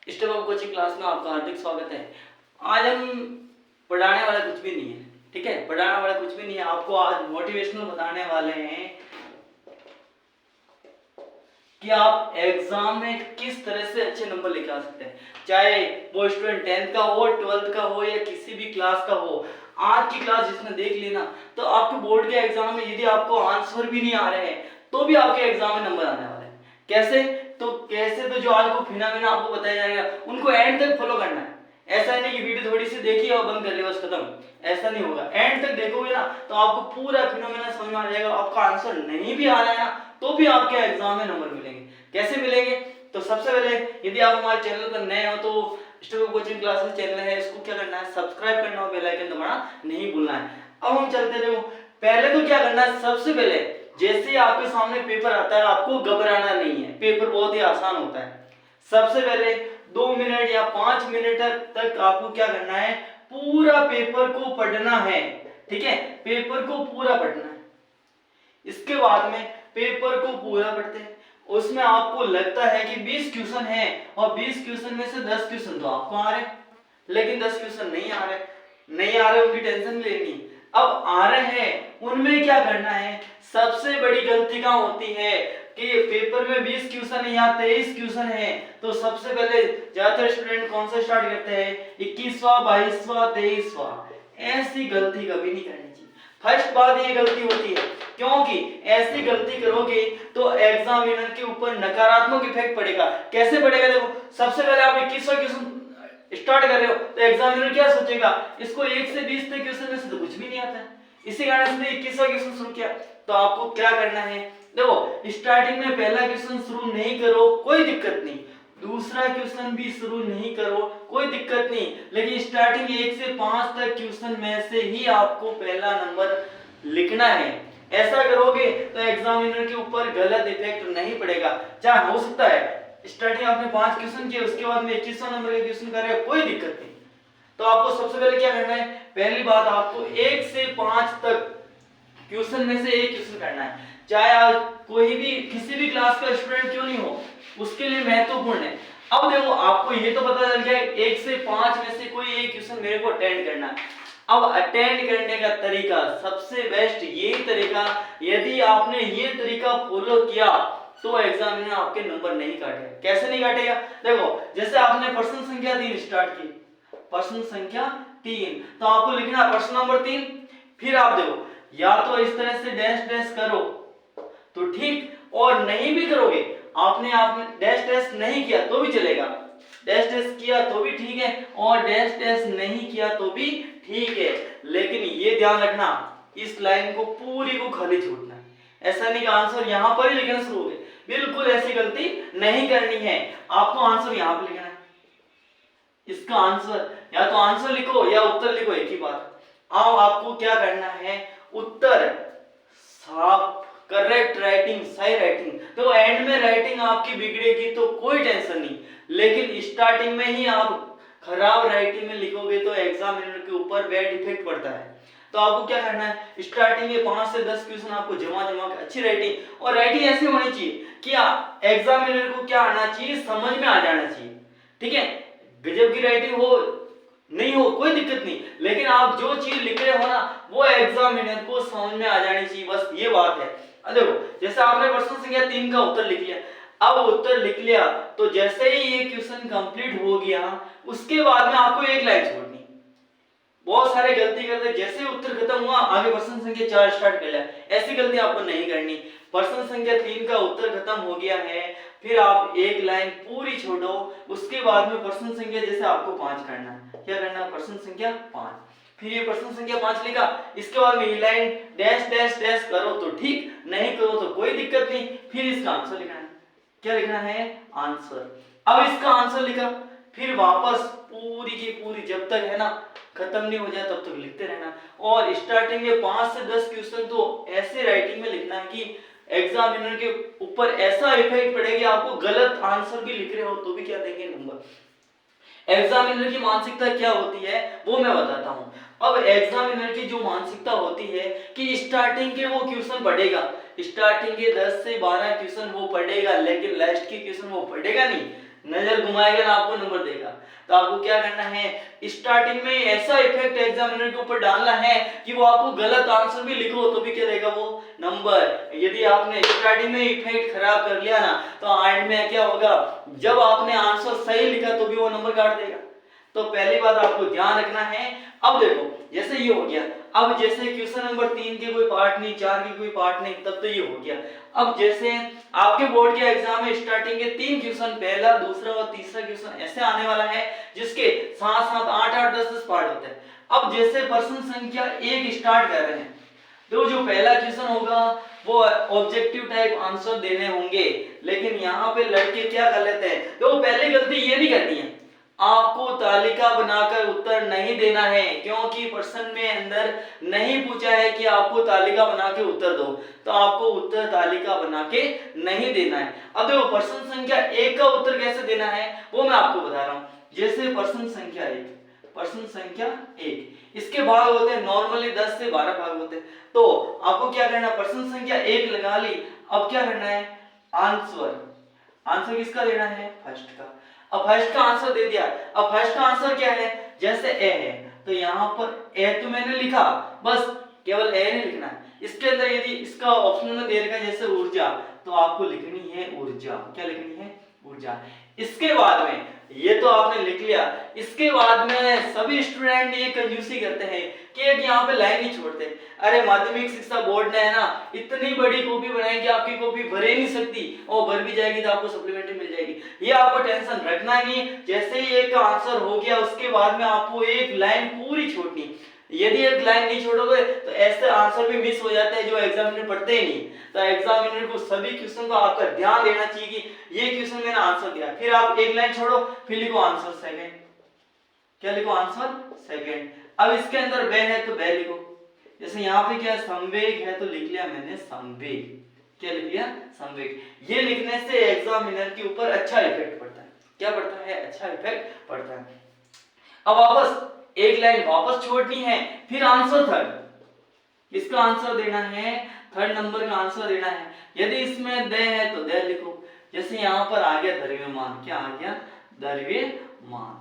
Step up coaching class में आपका हार्दिक स्वागत है। आज हम पढ़ाने वाला कुछ भी नहीं है, ठीक है। पढ़ाने वाला कुछ भी नहीं है, आपको आज मोटिवेशनल बताने वाले हैं कि आप एग्जाम में किस तरह से अच्छे नंबर लेके आ सकते हैं। चाहे वो स्टूडेंट 10th का हो, 12th का हो या किसी भी क्लास का हो। आज की क्लास जिसने देख ली ना, तो आपके बोर्ड के एग्जाम में यदि आपको आंसर भी नहीं आ रहे हैं तो भी आपके एग्जाम में नंबर आने वाले हैं। कैसे? तो जो आज को फिनोमेना आपको बताया जाएगा उनको एंड तक फॉलो करना है। ऐसा नहीं कि वीडियो थोड़ी सी देखी और बंद कर लिया बस खत्म, ऐसा नहीं होगा। एंड तक देखोगे ना तो आपको पूरा फिनोमेना समझ में आ जाएगा। आपका आंसर नहीं भी आ रहा है ना तो भी आपके एग्जाम में नंबर मिलेंगे। कैसे मिलेंगे? तो सबसे पहले यदि आप हमारे चैनल पर नए हो तो step up coaching classes channel है, इसको क्या करना है, सब्सक्राइब करना और बेल आइकन दबाना नहीं भूलना है। अब हम चलते देखो, पहले तो क्या करना है, सबसे पहले जैसे ही आपके सामने पेपर आता है आपको घबराना नहीं है। पेपर बहुत ही आसान होता है। सबसे पहले 2 मिनट या 5 मिनट तक आपको क्या करना है, पूरा पेपर को पढ़ना है, ठीक है। पेपर को पूरा पढ़ना है। इसके बाद में पेपर को पूरा पढ़ते हैं, उसमें आपको लगता है कि 20 क्वेश्चन है और 20 क्वेश्चन में से 10 क्वेश्चन तो आपको आ रहे, लेकिन 10 क्वेश्चन नहीं आ रहे उनकी टेंशन नहीं लेनी। अब आ रहे हैं उनमें क्या करना है, सबसे बड़ी गलती क्या होती है कि पेपर में 20 क्वेश्चन है या 23 क्वेश्चन है तो सबसे पहले ज्यादातर स्टूडेंट कौन सा स्टार्ट करते हैं, 21वां 22वां 23वां। ऐसी गलती कभी नहीं करनी चाहिए। फर्स्ट बात ये गलती होती है, क्योंकि ऐसी गलती करोगे तो एग्जामिनर के ऊपर नकारात्मक इफेक्ट पड़ेगा। कैसे पड़ेगा? देखो, सबसे पहले आप 21वां क्वेश्चन स्टार्ट कर रहे हो तो एग्जामिनर क्या सोचेगा, इसको 1 से 20 तक क्वेश्चन में से तो कुछ भी नहीं आता है, इसी कारण इसने 21वां क्वेश्चन शुरू किया। तो आपको क्या करना है, देखो स्टार्टिंग में पहला क्वेश्चन शुरू नहीं करो कोई दिक्कत नहीं, दूसरा क्वेश्चन भी शुरू नहीं करो कोई दिक्कत नहीं, लेकिन स्टार्टिंग 1 से 5 तक क्वेश्चन में से ही आपको पहला नंबर लिखना है। ऐसा करोगे तो एग्जामिनर के ऊपर गलत इफेक्ट नहीं पड़ेगा। चाहे हो सकता है स्टार्टिंग आपने 5 क्वेश्चन किए, उसके बाद में 21वां नंबर का क्वेश्चन कर रहे हो, कोई दिक्कत नहीं। तो आपको सबसे पहले क्या करना है, पहली बात आपको 1 से 5 तक क्वेश्चन में से एक क्वेश्चन करना है। चाहे आज कोई भी किसी भी क्लास का स्टूडेंट क्यों नहीं हो, उसके लिए महत्वपूर्ण है। अब देखो, आपको ये तो पता चल गया 1 से 5 में से कोई एक क्वेश्चन मेरे को अटेंड करना है। अब अटेंड करने का तरीका सबसे बेस्ट यही तरीका, यदि आपने ये तरीका फॉलो किया तो एग्जामिनर आपके नंबर नहीं काटेगा। कैसे नहीं काटेगा? देखो, जैसे आपने प्रश्न संख्या 3 स्टार्ट की, प्रश्न संख्या 3 तो आपको लिखना प्रश्न नंबर 3। फिर आप देखो, या तो इस तरह से डैश डैश करो तो ठीक, और नहीं भी करोगे, आपने डैश डैश नहीं किया तो भी चलेगा, डैश डैश किया तो भी ठीक है और डैश डैश नहीं किया तो भी ठीक है। लेकिन ये ध्यान रखना, इस लाइन को पूरी को खाली छोड़ना है। ऐसा नहीं कि आंसर यहां पर ही लिखना शुरू हो गए, बिल्कुल ऐसी गलती नहीं करनी है। आपको आंसर यहां पर लिखना है। इसका आंसर या तो आंसर लिखो या उत्तर लिखो, एक ही बात। अब आपको क्या करना है, उत्तर साफ करेक्ट राइटिंग, सही राइटिंग। तो एंड में राइटिंग आपकी बिगड़ेगी तो कोई टेंशन नहीं, लेकिन स्टार्टिंग में ही आप खराब राइटिंग में लिखोगे तो एग्जामिनर के ऊपर बैड इफेक्ट पड़ता है। तो आपको क्या करना है, स्टार्टिंग में 5 से 10 क्वेश्चन आपको जमा के अच्छी राइटिंग, और राइटिंग ऐसी होनी चाहिए कि एग्जामिनर को क्या आना चाहिए, समझ में आ जाना चाहिए, ठीक है। गजब की राइटिंग हो नहीं हो कोई दिक्कत नहीं, लेकिन आप जो चीज लिख रहे हो ना वो एग्जामिनर को समझ में आ जानी चाहिए, बस ये बात है। देखो, जैसे आपने प्रश्न संख्या 3 का उत्तर लिख लिया, अब उत्तर लिख लिया तो जैसे ही ये क्वेश्चन कंप्लीट हो गया उसके बाद में आपको एक लाइन छोड़नी। बहुत सारे गलती करते, जैसे उत्तर खत्म हुआ आगे प्रश्न संख्या 4 स्टार्ट कर लिया, ऐसी गलती आपको नहीं करनी। प्रश्न संख्या 3 का उत्तर खत्म हो गया है, फिर आप एक लाइन पूरी छोड़ो, उसके बाद में प्रश्न संख्या जैसे आपको 5 करना है, क्या करना है, प्रश्न संख्या 5। फिर ये प्रश्न संख्या 5 लिखा, इसके बाद में ये लाइन डैश डैश डैश करो तो ठीक, नहीं करो तो कोई दिक्कत नहीं। फिर इसका आंसर लिखना है, क्या लिखना है, आंसर। अब इसका आंसर लिखा, फिर वापस पूरी की पूरी जब तक है ना खत्म नहीं हो जाए तब तक लिखते रहना, और स्टार्टिंग में 5 से 10 क्वेश्चन तो ऐसे राइटिंग में लिखना है कि एग्जामिनर के ऊपर ऐसा इफेक्ट पड़ेगा, आपको गलत आंसर भी लिख रहे हो तो भी क्या देंगे, नंबर। एग्जामिनर की मानसिकता क्या होती है वो मैं बताता हूं। अब एग्जामिनर की जो मानसिकता होती है कि स्टार्टिंग के वो क्वेश्चन पढ़ेगा, स्टार्टिंग के 10 से 12 क्वेश्चन वो पढ़ेगा, लेकिन लास्ट के क्वेश्चन वो पढ़ेगा नहीं। नजर घुमाएगा ना आपको नंबर देगा। तो आपको क्या करना है, स्टार्टिंग में ऐसा इफेक्ट एग्जामिनर के ऊपर डालना है कि वो आपको गलत आंसर भी लिखो तो भी क्या देगा, वो नंबर। यदि आपने स्टार्टिंग में इफेक्ट खराब कर लिया ना तो एंड में क्या होगा, जब आपने आंसर सही लिखा तो भी वो नंबर काट देगा। तो पहली बात आपको ध्यान रखना है। अब देखो जैसे ये हो गया, अब जैसे क्वेश्चन नंबर 3 के कोई पार्ट नहीं, 4 के कोई पार्ट नहीं, तब तो ये हो गया। अब जैसे आपके बोर्ड के एग्जाम में स्टार्टिंग के 3 क्वेश्चन, पहला दूसरा और तीसरा क्वेश्चन ऐसे आने वाला है जिसके साथ साथ 8-8 10-10 पार्ट होते हैं। अब जैसे प्रश्न संख्या 1 स्टार्ट कर रहे हैं, तो जो पहला क्वेश्चन होगा वो ऑब्जेक्टिव टाइप आंसर देने होंगे, लेकिन यहाँ पे लड़के क्या कर लेते हैं, तो पहली गलती ये नहीं करनी है, आपको तालिका बनाकर उत्तर नहीं देना है, क्योंकि प्रश्न में अंदर नहीं पूछा है कि आपको तालिका बना के उत्तर दो, तो आपको उत्तर तालिका बना के नहीं देना है। अब देखो प्रश्न संख्या 1 का उत्तर कैसे देना है वो मैं आपको बता रहा हूँ। जैसे प्रश्न संख्या 1, इसके भाग होते हैं नॉर्मली 10 से 12 भाग होते हैं। तो आपको क्या करना, प्रश्न संख्या 1 लगा ली, अब क्या करना है, आंसर किसका देना है, फर्स्ट का। अब फर्स्ट का आंसर दे दिया, अब फर्स्ट का आंसर क्या है, जैसे ए है तो यहाँ पर ए तो मैंने लिखा, बस केवल ए नहीं लिखना है। इसके अंदर यदि इसका ऑप्शन में दे रखा है जैसे ऊर्जा, तो आपको लिखनी है ऊर्जा। क्या लिखनी है, ऊर्जा। इसके बाद में ये तो आपने लिख लिया, इसके बाद में सभी स्टूडेंट ये कंजूसी करते हैं कि एक यहाँ पे लाइन नहीं छोड़ते। अरे माध्यमिक शिक्षा बोर्ड ने है ना इतनी बड़ी कॉपी बनाई कि आपकी कॉपी भर ही नहीं सकती, और भर भी जाएगी तो आपको सप्लीमेंट्री मिल जाएगी। ये आपको टेंशन रखना नहीं, जैसे ही एक आंसर हो गया उसके बाद में आपको एक लाइन पूरी छोड़नी। यदि एक लाइन नहीं छोड़ोगे तो ऐसे आंसर भी मिस हो जाते हैं जो एग्जामिनर पढ़ते ही नहीं। तो एग्जामिनर को सभी क्वेश्चन को आपका ध्यान देना चाहिए कि ये क्वेश्चन मैंने आंसर दिया, फिर आप एक लाइन छोड़ो, फिर लिखो आंसर सेकंड। क्या लिखो, आंसर सेकंड। अब इसके अंदर वे है तो वे लिखो। जैसे यहाँ पे क्या संवेग है तो लिख लिया मैंने संवेग। क्या लिख लिया, संवेग। ये लिखने से एग्जामिनर के ऊपर अच्छा इफेक्ट पड़ता है। क्या पड़ता है, अच्छा इफेक्ट पड़ता है। अब वापस एक लाइन वापस छोड़नी है, फिर आंसर थर्ड, इसका आंसर देना है, थर्ड नंबर का आंसर देना है। यदि इसमें दे है तो दे लिखो। जैसे यहाँ पर आ गया द्रव्यमान, क्या आ गया, द्रव्यमान।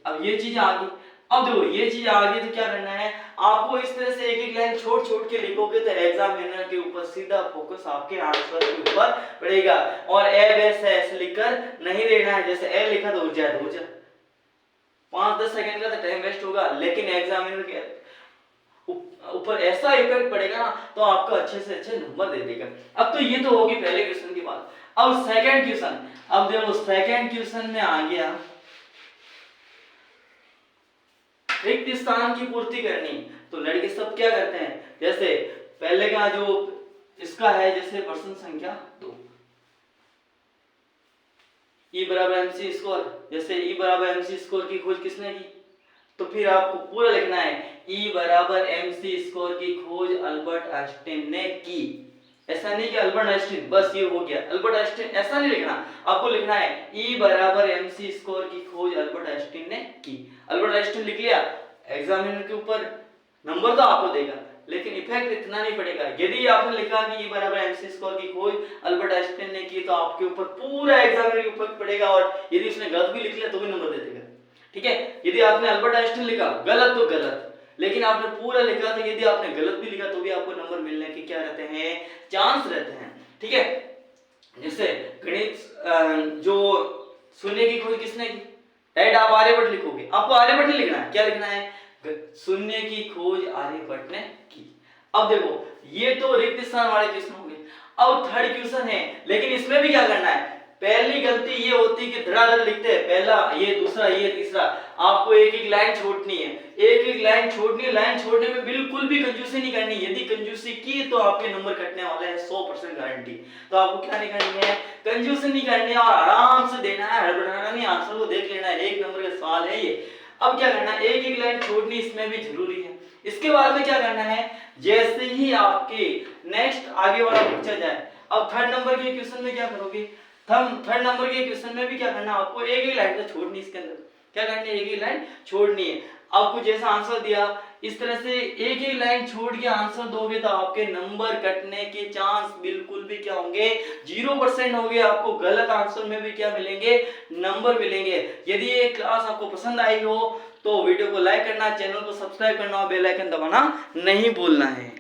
अब ये चीज आ गई। अब देखो ये चीज आ गई तो क्या करना है, आपको इस तरह से एक एक लाइन छोड़ छोड़ के लिखोगे तो एग्जामिनर के ऊपर सीधा फोकस आपके आंसर के ऊपर पड़ेगा। और ए वैसे ऐसे लिखकर नहीं देना है, जैसे ए लिखा तो ऊर्जा है, ऊर्जा 5-10 सेकंड का तो टाइम वेस्ट होगा, लेकिन एग्जामिनर के ऊपर ऐसा इफेक्ट पड़ेगा ना तो आपको अच्छे से अच्छे नंबर दे देगा। अब तो ये तो होगी पहले क्वेश्चन की बात। अब सेकंड क्वेश्चन, अब देखो सेकंड क्वेश्चन में आ गया रिक्त स्थान की पूर्ति करनी। तो लड़के सब क्या करते हैं, जैसे पहले का जो इसका है, जैसे प्रश्न संख्या 2, E बराबर MC स्क्वायर, जैसे E बराबर MC स्क्वायर की खोज किसने की, तो फिर आपको पूरा लिखना है E बराबर MC स्क्वायर की खोज अल्बर्ट आइंस्टाइन ने की। ऐसा नहीं कि अल्बर्ट आइंस्टाइन बस ये हो गया, अल्बर्ट आइंस्टाइन ऐसा नहीं लिखना, आपको लिखना है E बराबर MC स्क्वायर की खोज अल्बर्ट आइंस्टाइन ने की। अल्बर्ट आइंस्टाइन लिख लिया, एग्जामिनर के ऊपर नंबर तो आपको देगा लेकिन इफेक्ट इतना नहीं पड़ेगा। यदि आपने लिखा कि E बराबर MC स्क्वायर की खोज अल्बर्ट आइंस्टाइन ने की तो आपके ऊपर पूरा एग्जामिनर के ऊपर पड़ेगा, और यदि उसने गलत भी लिख लिया तो भी नंबर दे देगा। ठीक है, यदि आपने अल्बर्ट आइंस्टाइन लिखा गलत तो गलत, लेकिन आपने पूरा लिखा तो यदि आपने गलत भी लिखा तो भी आपको नंबर मिलने के क्या रहते हैं, चांस रहते हैं। ठीक है, जैसे गणित जो शून्य की खोज किसने की, राइट, आप आर्यभट्ट लिखोगे, आपको आर्यभट्ट नहीं लिखना है, क्या लिखना है, शून्य की खोज आर्यभट्ट ने की। अब देखो ये तो रिक्त स्थान वाले क्वेश्चन हो गए। अब थर्ड क्वेश्चन है, लेकिन इसमें भी क्या करना है, पहली गलती ये होती है कि धड़ाधड़ लिखते हैं, पहला ये, दूसरा ये, तीसरा, आपको एक एक लाइन छोड़नी है, एक एक लाइन छोड़नी। लाइन छोड़ने में बिल्कुल भी कंजूसी नहीं करनी, यदि कंजूसी की तो आपके नंबर कटने वाले हैं 100% गारंटी। तो आपको क्या नहीं करनी है, कंजूसी नहीं करनी है और आराम से देना है, हड़बड़ाना नहीं, आंसर को देख लेना है, एक नंबर का सवाल है ये। अब क्या करना है, एक एक लाइन छोड़नी इसमें भी जरूरी है। इसके बाद में क्या करना है, जैसे ही आपके नेक्स्ट आगे वाला पूछा जाए, अब थर्ड नंबर के क्वेश्चन में क्या करोगे, थर्ड नंबर के क्वेश्चन में भी क्या करना है, आपको एक ही लाइन तो छोड़नी, इसके अंदर क्या करनी है, एक ही लाइन छोड़नी है। आपको जैसा आंसर दिया इस तरह से एक ही लाइन छोड़ के आंसर दोगे तो आपके नंबर कटने के चांस बिल्कुल भी क्या होंगे, 0% होंगे। आपको गलत आंसर में भी क्या मिलेंगे, नंबर मिलेंगे। यदि ये क्लास आपको पसंद आई हो तो वीडियो को लाइक करना, चैनल को सब्सक्राइब करना और बेल आइकन दबाना नहीं भूलना है।